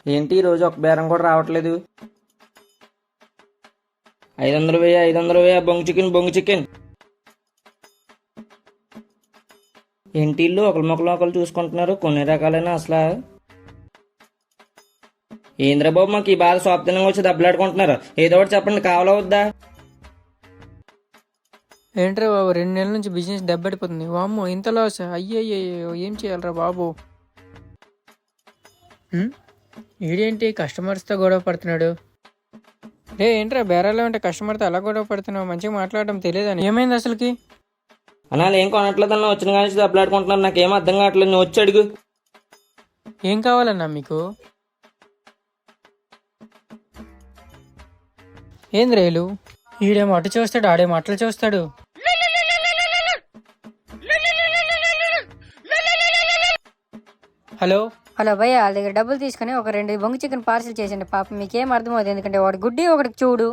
ఏంటి ఈ రోజు ఒక బేరం కూడా రావట్లేదు? 500 వేయ 500 వేయ బొంగు చికెన్. ఏంటి ఇల్లు ఒకరి మొక్కలు ఒకరు చూసుకుంటున్నారు, కొన్ని రకాలైన అసలు ఏంద్రబాబు మాకు ఈ బాధ సోప్ తినంగా వచ్చి దెబ్బలాడుకుంటున్నారు. ఏదో ఒకటి చెప్పండి, కావాలా వద్దా? ఏంట్రా బాబు, 2 నెలల నుంచి బిజినెస్ దెబ్బడిపోతుంది. వామ్మో ఇంత లాస్, అయ్యయ్యో ఏం చేయాలరా బాబు. ఈడేంటి కస్టమర్స్తో గొడవ పడుతున్నాడు? రే ఏంట్రా బేరాలో ఉంటే కస్టమర్తో అలా గొడవ పడుతున్నావు? మంచిగా మాట్లాడడం తెలియదని, ఏమైంది అసలుకి? అనాలు ఏం కొనట్లేదన్నా, వచ్చిన కానీ దెబ్బలాడుకుంటున్నారు. నాకేం అర్థం కావట్లేదు, నువ్వు వచ్చి అడుగు. ఏం కావాలన్నా మీకు? ఏంది రేలు, ఈడేమో అటు చూస్తాడు, ఆడేమో అట్లా చూస్తాడు. హలో హలో భయ్య, వాళ్ళ దగ్గర డబ్బులు తీసుకుని ఒక 2 బొంగు చికెన్ పార్సిల్ చేసిండి. పాపం మీకేం అర్థమవుతుంది, ఎందుకంటే వాడు గుడ్డి ఒకటి చూడు.